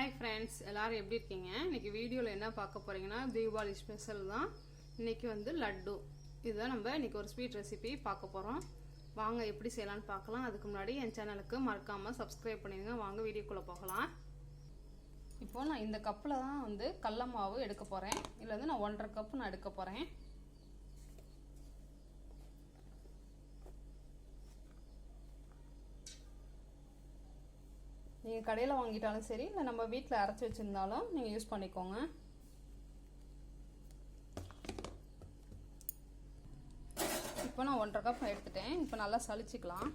Hi friends, எல்லோரும் எப்படி இருக்கீங்க? இன்றைக்கி வீடியோவில் என்ன பார்க்க போகிறீங்கன்னா தீபாவளி ஸ்பெஷல் தான். இன்றைக்கி வந்து லட்டு, இதுதான் நம்ம இன்றைக்கி ஒரு ஸ்வீட் ரெசிபி பார்க்க போகிறோம். வாங்க எப்படி செய்யலான்னு பார்க்கலாம். அதுக்கு முன்னாடி என் சேனலுக்கு மறக்காமல் சப்ஸ்கிரைப் பண்ணிடுங்க. வாங்க வீடியோக்குள்ளே போகலாம். இப்போது நான் இந்த கப்பில் தான் வந்து கடல மாவு எடுக்க போகிறேன். இதில் வந்து நான் 1.5 கப்பு நான் எடுக்க போகிறேன். நீங்கள் கடையில் வாங்கிட்டாலும் சரி, இல்லை நம்ம வீட்டில் அரைச்சி வச்சுருந்தாலும் நீங்கள் யூஸ் பண்ணிக்கோங்க. இப்போ நான் 1.5 கப் எடுத்துட்டேன். இப்போ நல்லா சலிச்சுக்கலாம்.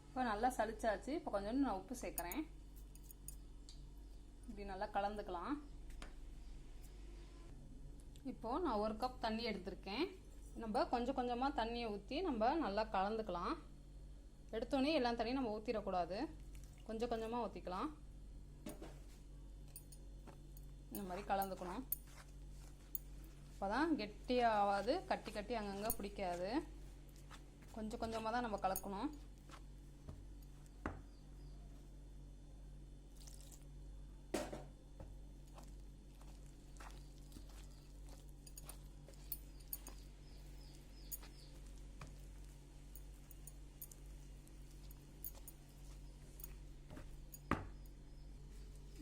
இப்போ நல்லா சலிச்சாச்சு. இப்போ கொஞ்சம் நான் உப்பு சேர்க்குறேன். இப்படி நல்லா கலந்துக்கலாம். இப்போது நான் 1 கப் தண்ணி எடுத்திருக்கேன். நம்ம கொஞ்சம் கொஞ்சமாக தண்ணியை ஊற்றி நம்ம நல்லா கலந்துக்கலாம். எடுத்தோடனே எல்லா தண்ணியும் நம்ம ஊற்றிடக்கூடாது, கொஞ்சம் கொஞ்சமாக ஊற்றிக்கலாம். இந்த மாதிரி கலந்துக்கணும். அப்போ தான் கெட்டியாகாது, கட்டி கட்டி அங்கங்கே பிடிக்காது. கொஞ்சம் கொஞ்சமாக தான் நம்ம கலக்கணும்.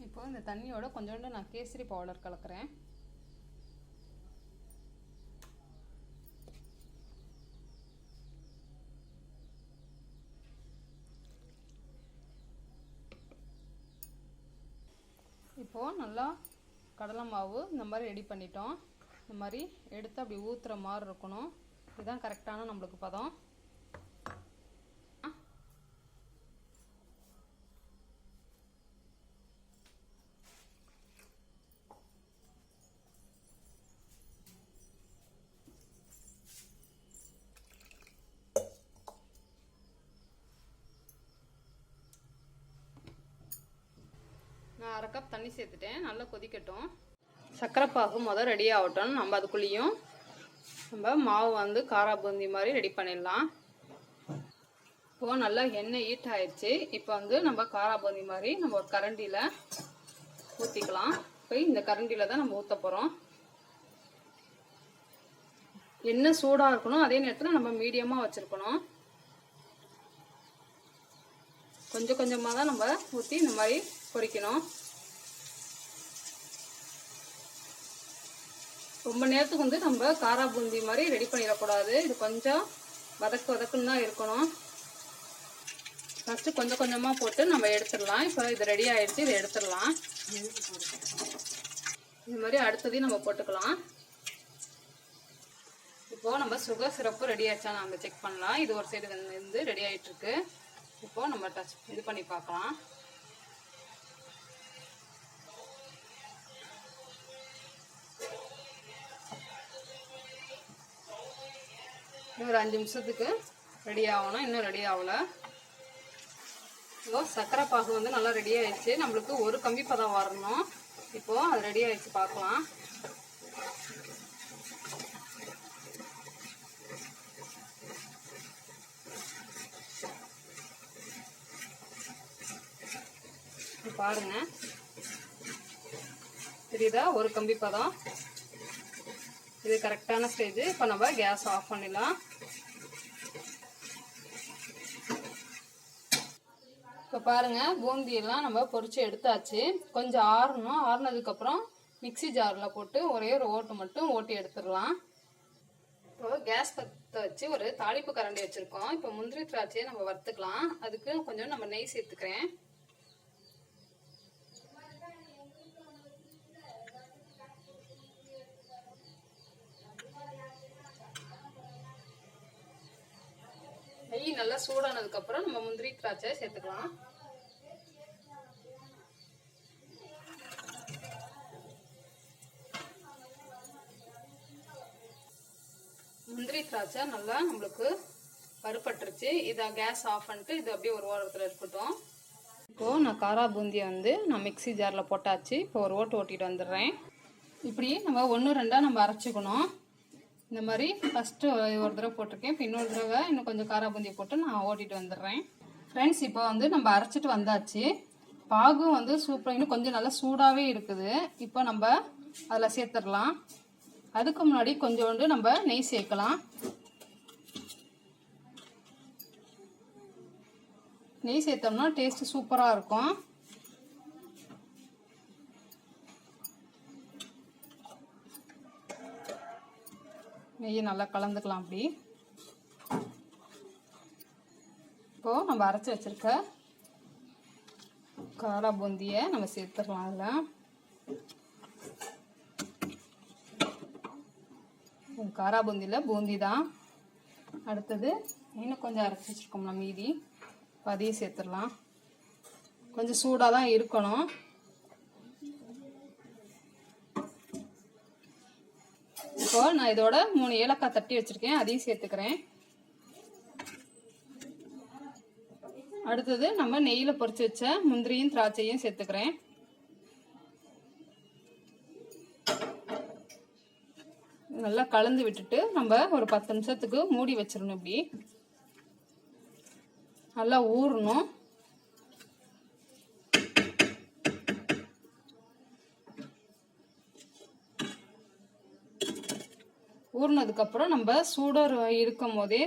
இப்போ இந்த தண்ணியோட கொஞ்சோண்டு நான் கேசரி பவுடர் கலக்கிறேன். இப்போது நல்லா கடலை மாவு இந்த மாதிரி ரெடி பண்ணிட்டோம். இந்த மாதிரி எடுத்து அப்படி ஊற்றுற மாதிரி இருக்கணும். இதுதான் கரெக்டான நம்மளுக்கு பதம். நான் 1/2 கப் தண்ணி சேர்த்துட்டேன். நல்லா கொதிக்கட்டும். சர்க்கரை பாகு முதல் ரெடி ஆகட்டும். நம்ம அதுக்குள்ளேயும் நம்ம மாவு வந்து காரா பூந்தி மாதிரி ரெடி பண்ணிடலாம். இப்போது நல்லா எண்ணெய் ஹீட் ஆயிடுச்சு. இப்போ வந்து நம்ம காரா பூந்தி மாதிரி நம்ம ஒரு கரண்டியில் ஊற்றிக்கலாம். இப்போ இந்த கரண்டியில் தான் நம்ம ஊற்ற போகிறோம். எண்ணெய் சூடாக இருக்கணும், அதே நேரத்தில் நம்ம மீடியமாக வச்சுருக்கணும். கொஞ்சம் கொஞ்சமாக தான் நம்ம ஊற்றி இந்த மாதிரி பொரிக்கணும். ரொம்ப நேரத்துக்கு வந்து நம்ம காரா பூந்தி மாதிரி ரெடி பண்ணிடக்கூடாது. இது கொஞ்சம் வதக்குன்னு தான் இருக்கணும். ஃபஸ்ட்டு கொஞ்சம் கொஞ்சமாக போட்டு நம்ம எடுத்துடலாம். இப்போ இது ரெடி ஆகிடுச்சு, இதை எடுத்துடலாம். இது மாதிரி அடுத்ததையும் நம்ம போட்டுக்கலாம். இப்போது நம்ம சுகர் சிரப்பு ரெடி ஆகிடுச்சா நம்ம செக் பண்ணலாம். இது ஒரு சைடு வந்து ரெடி ஆகிட்டுருக்கு. இப்போது நம்ம இது பண்ணி பார்க்கலாம். ஒரு 5 நிமிஷத்துக்கு ரெடி ஆகணும். இன்னும் ரெடி ஆகலை. இப்போ சர்க்கரை பாகு வந்து நல்லா ரெடி ஆயிடுச்சு. நம்மளுக்கு ஒரு கம்பி பதம் வரணும். இப்போது அது ரெடி ஆயிடுச்சு, பார்க்கலாம். பாருங்க, தெரியுதா? ஒரு கம்பி பதம். இது கரெக்டான ஸ்டேஜ். இப்போ நம்ம கேஸ் ஆஃப் பண்ணிடலாம். இப்போ பாருங்க, பூந்தியெல்லாம் நம்ம பொரிச்சு எடுத்தாச்சு. கொஞ்சம் ஆறணும். ஆறுனதுக்கப்புறம் மிக்சி ஜாரில் போட்டு ஒரே ஒரு ஓட்டு மட்டும் ஓட்டி எடுத்துடலாம். இப்போ கேஸ் பற்ற வச்சு ஒரு தாளிப்பு கரண்டி வச்சுருக்கோம். இப்போ முந்திரி திராட்சையை நம்ம வறுத்துக்கலாம். அதுக்கு கொஞ்சம் நம்ம நெய் சேர்த்துக்கிறேன். நெய் நல்லா சூடானதுக்கப்புறம் நம்ம முந்திரி திராட்சை சேர்த்துக்கலாம். முந்திரி திராட்சை நல்லா நம்மளுக்கு வறுபட்டுருச்சு. இதை கேஸ் ஆஃப் பண்ணிட்டு இது அப்படியே ஒரு ஓரத்தில் இருக்கட்டும். இப்போது நான் காரா பூந்தியை வந்து நான் மிக்சி ஜாரில் போட்டாச்சு. இப்போ ஒரு ஓட்டு ஓட்டிட்டு வந்துடுறேன். இப்படி நம்ம 1-2 நம்ம அரைச்சிக்கணும். இந்த மாதிரி ஃபஸ்ட்டு ஒரு தடவை போட்டிருக்கேன். இப்போ இன்னொரு தடவை இன்னும் கொஞ்சம் காரா பூந்தியை போட்டு நான் ஓட்டிட்டு வந்துடுறேன். ஃப்ரெண்ட்ஸ், இப்போ வந்து நம்ம அரைச்சிட்டு வந்தாச்சு. பாகும் வந்து சூப்பராக இன்னும் கொஞ்சம் நல்லா சூடாகவே இருக்குது. இப்போ நம்ம அதில் சேர்த்துடலாம். அதுக்கு முன்னாடி கொஞ்சோண்டு நம்ம நெய் சேர்க்கலாம். நெய் சேர்த்தோம்னா டேஸ்ட்டு சூப்பராக இருக்கும். நெய்யை நல்லா கலந்துக்கலாம். அப்படி இப்போது நம்ம அரைச்சி வச்சுருக்க காரா பூந்தியை நம்ம சேர்த்துடலாம். அதில் காரா பூந்தியில் பூந்தி தான். அடுத்தது இன்னும் கொஞ்சம் அரைச்சி வச்சுருக்கோம்னா மீதி, அதையும் சேர்த்துடலாம். கொஞ்சம் சூடாக தான் இருக்கணும். இப்போ நான் இதோட 3 ஏலக்காய் தட்டி வச்சிருக்கேன், அதையும் சேர்த்துக்கிறேன். அடுத்தது நம்ம நெய்யில் பொரிச்சு வச்ச முந்திரியும் திராட்சையும் சேர்த்துக்கிறேன். நல்லா கலந்து விட்டுட்டு நம்ம ஒரு 10 நிமிஷத்துக்கு மூடி வச்சிடணும். இப்படி நல்லா ஊறணும். ஊறினதுக்கப்புறம் நம்ம சூடோடு இருக்கும் போதே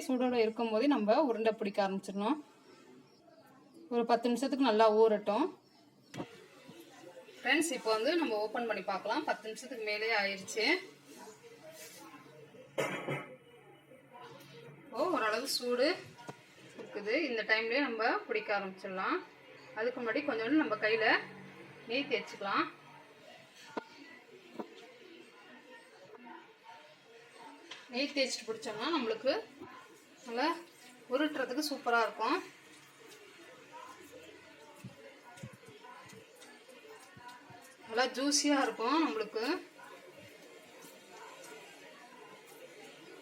நம்ம உருண்டை பிடிக்க ஆரம்பிச்சிடணும். ஒரு 10 நிமிஷத்துக்கு நல்லா ஊறட்டும். ஃப்ரெண்ட்ஸ், இப்போ வந்து நம்ம ஓப்பன் பண்ணி பார்க்கலாம். 10 நிமிஷத்துக்கு மேலே ஆயிடுச்சு. ஓரளவு சூடு இருக்குது. இந்த டைம்லேயே நம்ம பிடிக்க ஆரம்பிச்சிடலாம். அதுக்கு முன்னாடி கொஞ்சோண்டு நம்ம கையில் நெய் தேய்ச்சிக்கலாம். நெய் தேய்ச்சிட்டு பிடிச்சோம்னா நம்மளுக்கு நல்லா உருட்டுறதுக்கு சூப்பராக இருக்கும். நல்லா ஜூஸியாக இருக்கும் நம்மளுக்கு.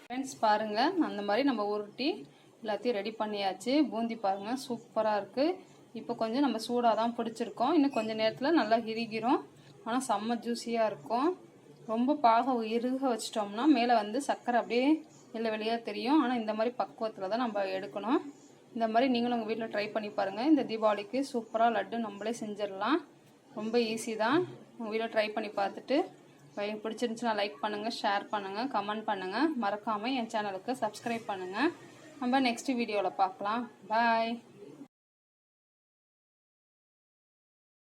ஃப்ரெண்ட்ஸ், பாருங்கள், அந்த மாதிரி நம்ம உருட்டி எல்லாத்தையும் ரெடி பண்ணியாச்சு. பூந்தி பாருங்கள் சூப்பராக இருக்குது. இப்போ கொஞ்சம் நம்ம சூடாக தான் பிடிச்சிருக்கோம். இன்னும் கொஞ்சம் நேரத்தில் நல்லா இறுகிரும். ஆனால் செம்ம ஜூஸியாக இருக்கும். ரொம்ப பாக இறுக வச்சிட்டோம்னா மேலே வந்து சர்க்கரை அப்படியே வெளியாக தெரியும். ஆனால் இந்த மாதிரி பக்குவத்தில் தான் நம்ம எடுக்கணும். இந்த மாதிரி நீங்களும் உங்கள் வீட்டில் ட்ரை பண்ணி பாருங்கள். இந்த தீபாவளிக்கு சூப்பராக லட்டு நம்மளே செஞ்சிடலாம். ரொம்ப ஈஸி தான். உங்கள் வீட்டில் ட்ரை பண்ணி பார்த்துட்டு பிடிச்சிருந்துச்சுன்னா லைக் பண்ணுங்கள், ஷேர் பண்ணுங்கள், கமெண்ட் பண்ணுங்கள். மறக்காமல் என் சேனலுக்கு சப்ஸ்கிரைப் பண்ணுங்கள். நம்ம நெக்ஸ்ட் வீடியோவில் பார்க்கலாம். பாய்.